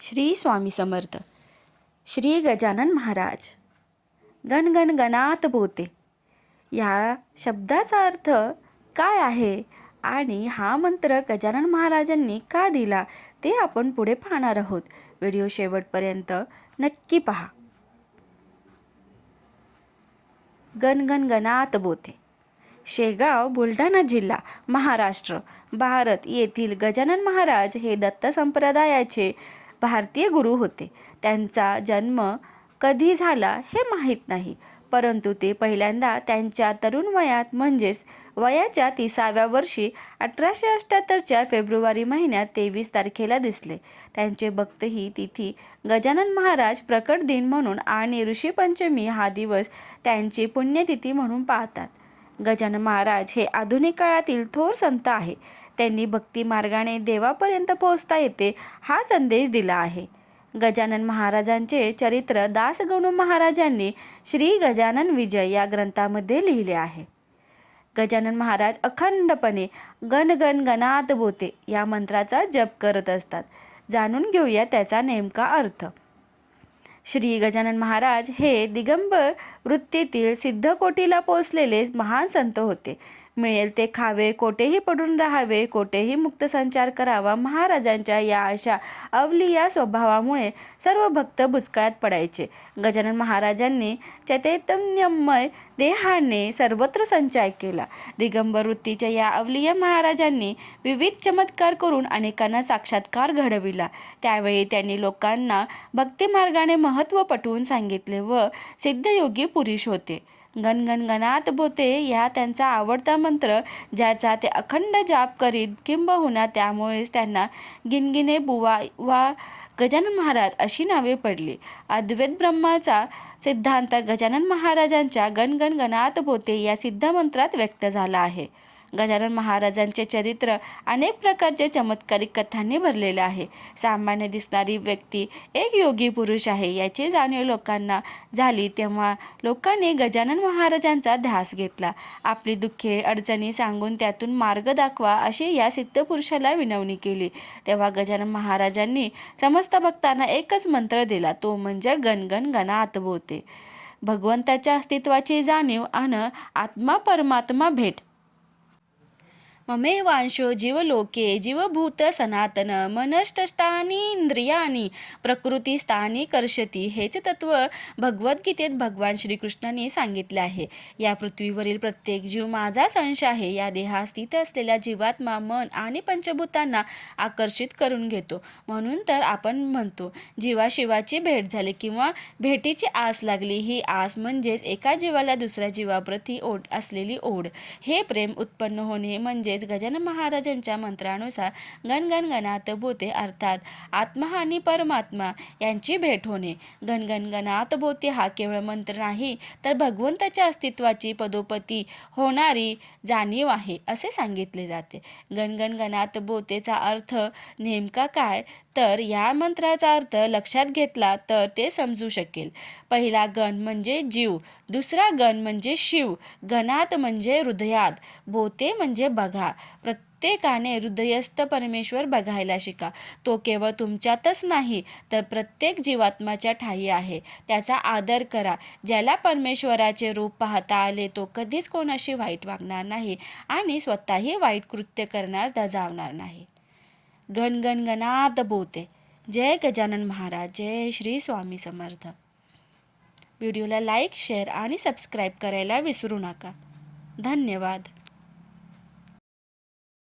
श्री स्वामी समर्थ. श्री गजानन महाराज. गण गण गणात बोते या शब्दाचा अर्थ काय आहे आणि हा मंत्र गजानन महाराजांनी का दिला ते आपण पुढे पाहणार आहोत. व्हिडिओ शेवटपर्यंत नक्की पहा. गण गण गणात बोते. शेगाव, बुलढाणा जिल्हा, महाराष्ट्र, भारत येथील गजानन महाराज हे दत्त संप्रदायाचे भारतीय गुरु होते. त्यांचा जन्म कधी झाला हे माहीत नाही, परंतु ते पहिल्यांदा त्यांच्या तरुण वयात म्हणजेच वयाच्या 30व्या वर्षी 1878च्या फेब्रुवारी महिन्यात 23 तारखेला दिसले. त्यांचे भक्त ही तिथी गजानन महाराज प्रकट दिन म्हणून आणि ऋषी पंचमी हा दिवस त्यांची पुण्यतिथी म्हणून पाहतात. गजानन महाराज हे आधुनिक काळातील थोर संत आहे. त्यांनी भक्ती मार्गाने देवापर्यंत पोहोचता येते हा संदेश दिला आहे. गजानन महाराजांचे चरित्र दासगणू महाराजांनी श्री गजानन विजय या ग्रंथामध्ये लिहिले आहे. गजानन महाराज अखंडपणे गण गण गणात बोते या मंत्राचा जप करत असतात. जाणून घेऊया त्याचा नेमका अर्थ. श्री गजानन महाराज हे दिगंबर वृत्तीतील सिद्धकोटीला पोचलेले महान संत होते. मिळेल ते खावे, कोठेही पडून राहावे, कोठेही मुक्त संचार करावा. महाराजांच्या या अशा अवलिया स्वभावामुळे सर्व भक्त भुजकाळात पडायचे. गजानन महाराजांनी चैतन्यमय देहाने सर्वत्र संचार केला. दिगंबर वृत्तीच्या या अवलिया महाराजांनी विविध चमत्कार करून अनेकांना साक्षात्कार घडविला. त्यावेळी त्यांनी लोकांना भक्तिमार्गाने महत्त्व पटवून सांगितले व सिद्धयोगी पुरुष होते. गण गण गणात बोते या त्यांचा आवडता मंत्र, ज्याचा ते अखंड जाप करीत, किंबहुना त्यामुळेच त्यांना गिनगिने बुवा वा गजानन महाराज अशी नावे पडली. अद्वैत ब्रह्माचा सिद्धांत गजानन महाराजांच्या गण गण गणात बोते या सिद्ध मंत्रात व्यक्त झाला आहे. गजानन महाराजांचे चरित्र अनेक प्रकारच्या चमत्कारिक कथांनी भरलेले आहे. सामान्य दिसणारी व्यक्ती एक योगी पुरुष आहे याची जाणीव लोकांना झाली तेव्हा लोकांनी गजानन महाराजांचा ध्यास घेतला. आपली दुःखे अडचणी सांगून त्यातून मार्ग दाखवा अशी या सिद्ध पुरुषाला विनवणी केली. तेव्हा गजानन महाराजांनी समस्त भक्तांना एकच मंत्र दिला, तो म्हणजे गण गण गणात बोते. भगवंताच्या अस्तित्वाची जाणीव अन आत्मा परमात्मा भेट. ममेवांशो जीवलोके जीवभूत सनातन मनष्टानी इंद्रियानी प्रकृतीस्थानी कर्षती. हेच तत्व भगवद्गीतेत भगवान श्रीकृष्णांनी सांगितले आहे. या पृथ्वीवरील प्रत्येक जीव माझाच अंश आहे. या देहात स्थित असलेल्या जीवात्मा मन आणि पंचभूतांना आकर्षित करून घेतो. म्हणून तर आपण म्हणतो जीवाशिवाची भेट झाली किंवा भेटीची आस लागली. ही आस म्हणजेच एका जीवाला दुसऱ्या जीवाप्रती असलेली ओढ. हे प्रेम उत्पन्न होणे म्हणजेच गजानन महाराजांच्या मंत्रानुसार गण गण गणात बोते अर्थात आत्मा आणि परमात्मा यांची भेट होणे. गण गण गणात बोते हा केवळ मंत्र नाही तर भगवंताच्या अस्तित्वाची पदोपदी होणारी जाणीव आहे असे सांगितले जाते. गण गण गणात बोतेचा अर्थ नेमका काय तर या मंत्राचा अर्थ लक्षात घेतला तर ते समजू शकेल. पहिला गण म्हणजे जीव, दुसरा गण म्हणजे शिव, गणात म्हणजे हृदयात, बोते म्हणजे बघा. प्रत्येकाने हृदयस्थ परमेश्वर बघायला शिका. तो केवळ तुमच्यातच नाही तर प्रत्येक जीवात्माच्या ठायी आहे. त्याचा आदर करा. ज्याला परमेश्वराचे रूप पाहता आले तो कधीच कोणाशी वाईट वागणार नाही आणि स्वतःही वाईट कृत्य करण्यास धजावणार नाही. गण गण गणात बोते. जय गजानन महाराज. जय श्री स्वामी समर्थ. व्हिडिओला लाईक, शेअर आणि सबस्क्राईब करायला विसरू नका. धन्यवाद.